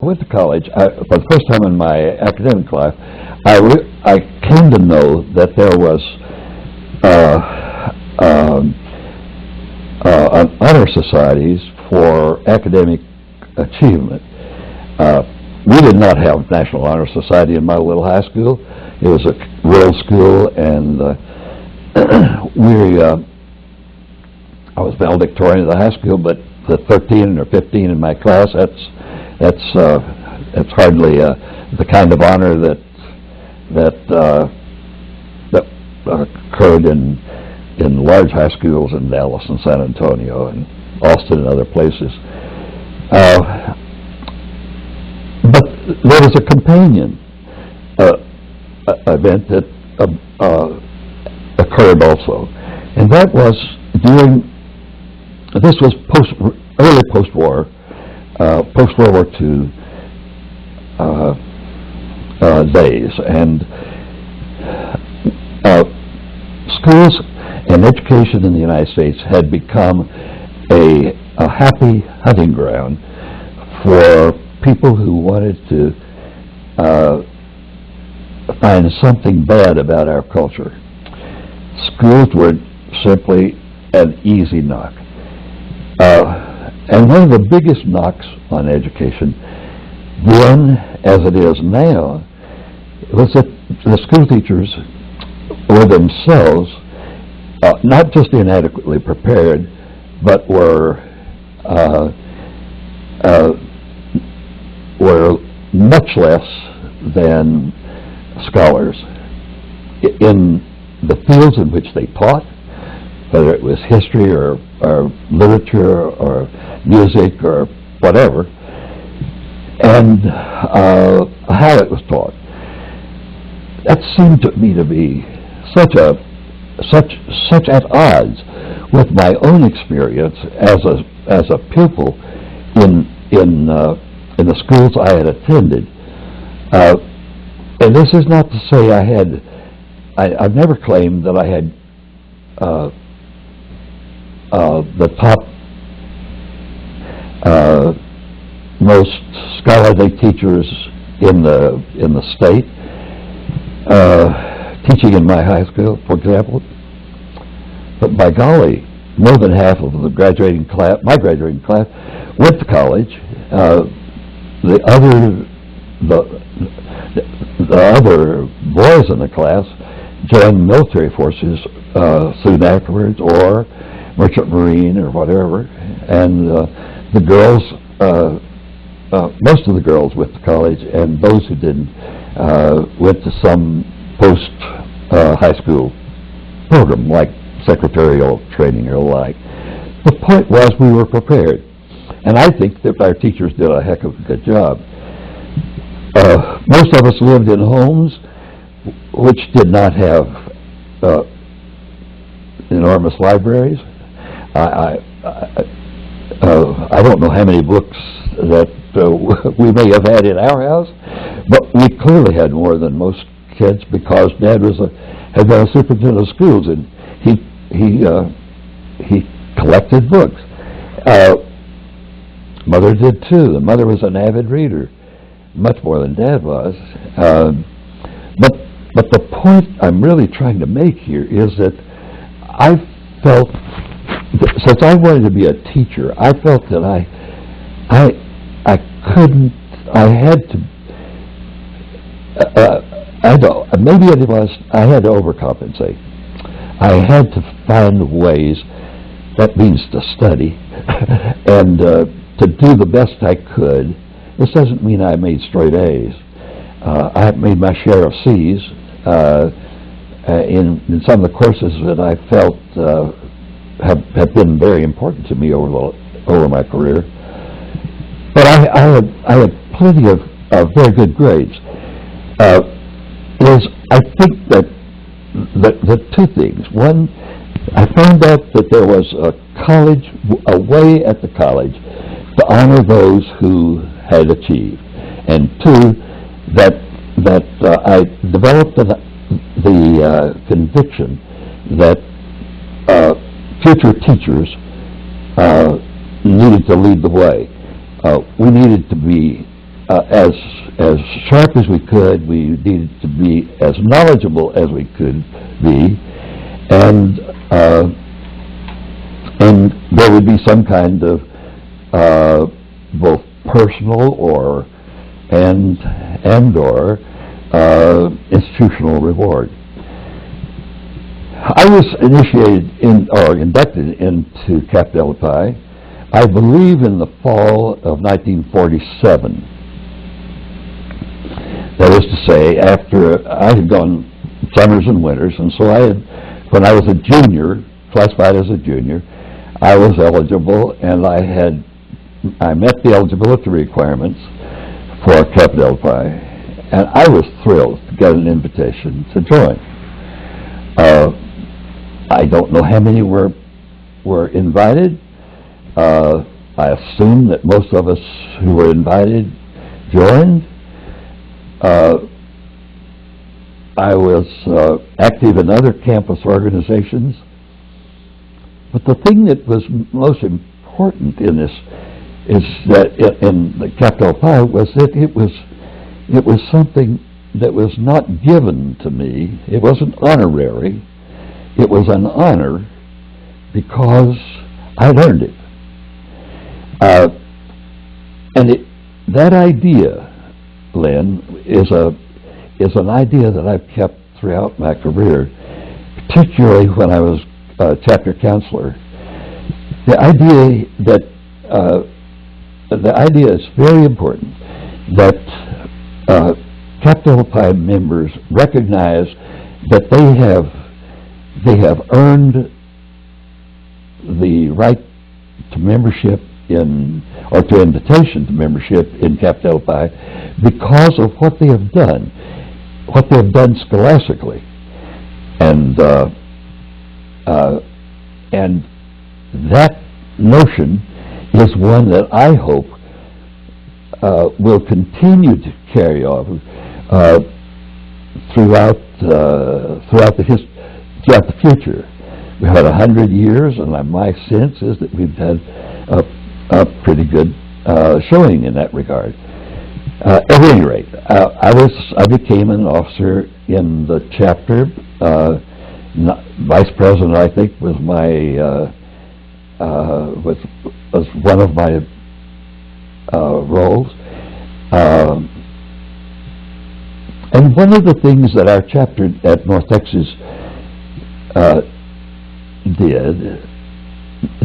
went to college, for the first time in my academic life, I came to know that there was an honor societies for academic achievement. We did not have National Honor Society in my little high school. It was a rural school, and I was valedictorian of the high school, but the 13 or 15 in my class, that's hardly the kind of honor that occurred in large high schools in Dallas and San Antonio and Austin and other places. But there was a companion event that occurred also, and that was this was early post-war, post-World War II days, and schools and education in the United States had become a happy hunting ground for people who wanted to find something bad about our culture. Schools were simply an easy knock. And one of the biggest knocks on education, then as it is now, was that the school teachers were themselves not just inadequately prepared, but were much less than scholars in the fields in which they taught, whether it was history or literature or music or whatever, and how it was taught. That seemed to me to be such at odds with my own experience as a pupil in the schools I had attended. And this is not to say I've never claimed that I had the top most scholarly teachers in the state teaching in my high school, for example. But by golly, more than half of the graduating class, my graduating class, went to college. The other boys in the class joined military forces soon afterwards, or merchant marine or whatever, and the girls, most of the girls went to college, and those who didn't went to some post-high school program like secretarial training or the like. The point was we were prepared, and I think that our teachers did a heck of a good job. Most of us lived in homes which did not have enormous libraries. I don't know how many books that we may have had in our house, but we clearly had more than most kids because Dad had been a superintendent of schools, and he collected books. Mother did too. The mother was an avid reader, much more than Dad was. But the point I'm really trying to make here is that I felt, since I wanted to be a teacher, I felt that I couldn't, I had to, maybe it was, I had to overcompensate. I had to find ways, that means to study, and to do the best I could. This doesn't mean I made straight A's. I made my share of C's in some of the courses that I felt have been very important to me over my career. But I had plenty of very good grades. I think that the two things. One, I found out that there was a way at the college to honor those who had achieved, and two, that I developed the conviction that future teachers needed to lead the way. We needed to be as sharp as we could. We needed to be as knowledgeable as we could be, and there would be some kind of both personal or institutional reward. I was inducted into Kappa Delta Pi, I believe, in the fall of 1947. That is to say, after I had gone summers and winters, and so when I was a junior, classified as a junior, I was eligible, and I met the eligibility requirements for Kappa Delta Pi, and I was thrilled to get an invitation to join. I don't know how many were invited. I assume that most of us who were invited joined. I was active in other campus organizations, but the thing that was most important in this is that in the Kappa Delta Pi was that it was something that was not given to me. It wasn't honorary. It was an honor because I'd earned it. That idea, Lynn, is an idea that I've kept throughout my career, particularly when I was chapter counselor. The idea is very important that Kappa Delta Pi members recognize that they have earned the right to membership or to invitation to membership in Kappa Delta Pi because of what they have done scholastically, and that notion is one that I hope will continue to carry on throughout the future. We've had 100 years, and my sense is that we've had a pretty good showing in that regard. At any rate, I became an officer in the chapter. Vice president, I think, was was one of my roles. And one of the things that our chapter at North Texas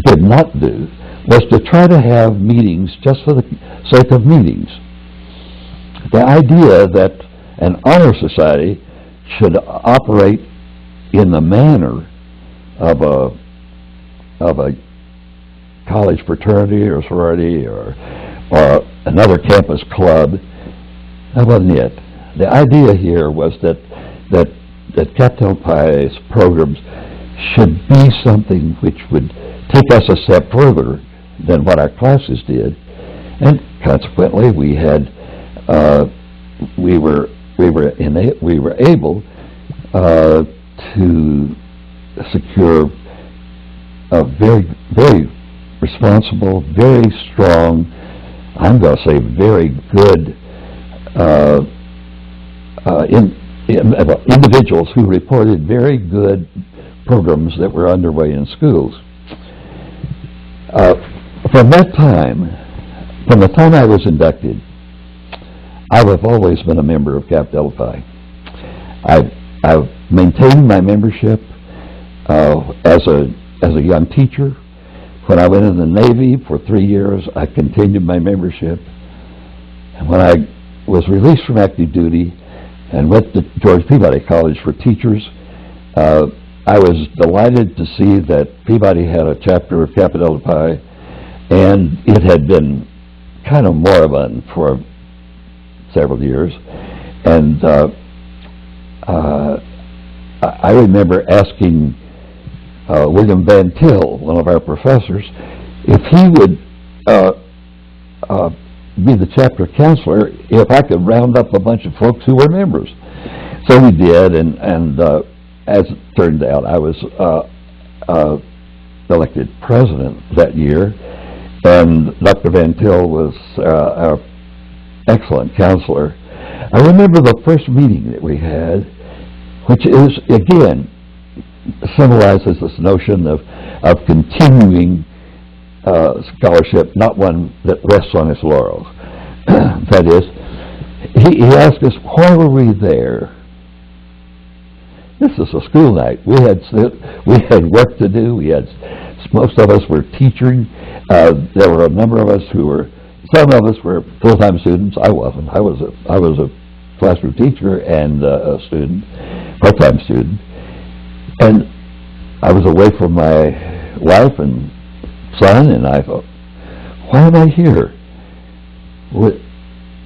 did not do was to try to have meetings just for the sake of meetings. The idea that an honor society should operate in the manner of a college fraternity or sorority or another campus club, that wasn't it. The idea here was that Kappa Delta Pi's programs should be something which would take us a step further than what our classes did, and consequently we were able to secure a very, very responsible, very strong, I'm going to say very good individuals who reported very good programs that were underway in schools. From the time I was inducted, I have always been a member of Kappa Delta Pi. I've maintained my membership as a young teacher. When I went in the Navy for 3 years, I continued my membership. And when I was released from active duty and went to George Peabody College for teachers, I was delighted to see that Peabody had a chapter of Kappa Delta Pi, and it had been kind of moribund for several years. And I remember asking William Van Til, one of our professors, if he would be the chapter counselor if I could round up a bunch of folks who were members. So we did, and as it turned out, I was elected president that year, and Dr. Van Til was excellent counselor. I remember the first meeting that we had, which is, again, symbolizes this notion of continuing scholarship, not one that rests on its laurels. That is, he asked us, why were we there? This is a school night. We had work to do. Most of us were teaching. There were a number of us some of us were full-time students. I wasn't. I was a classroom teacher and a student, part-time student. And I was away from my wife and son, and I thought, why am I here?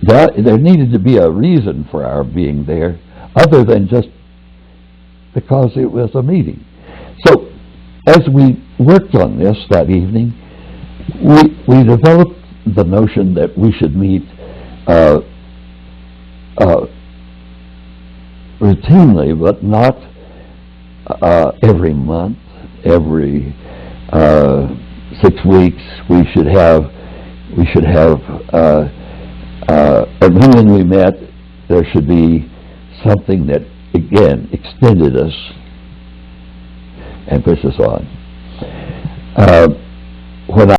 There needed to be a reason for our being there, other than just because it was a meeting. So, as we worked on this that evening, we developed the notion that we should meet routinely, but not every month, every 6 weeks. We should have, and when we met, there should be something that, again, extended us and pushed us on. When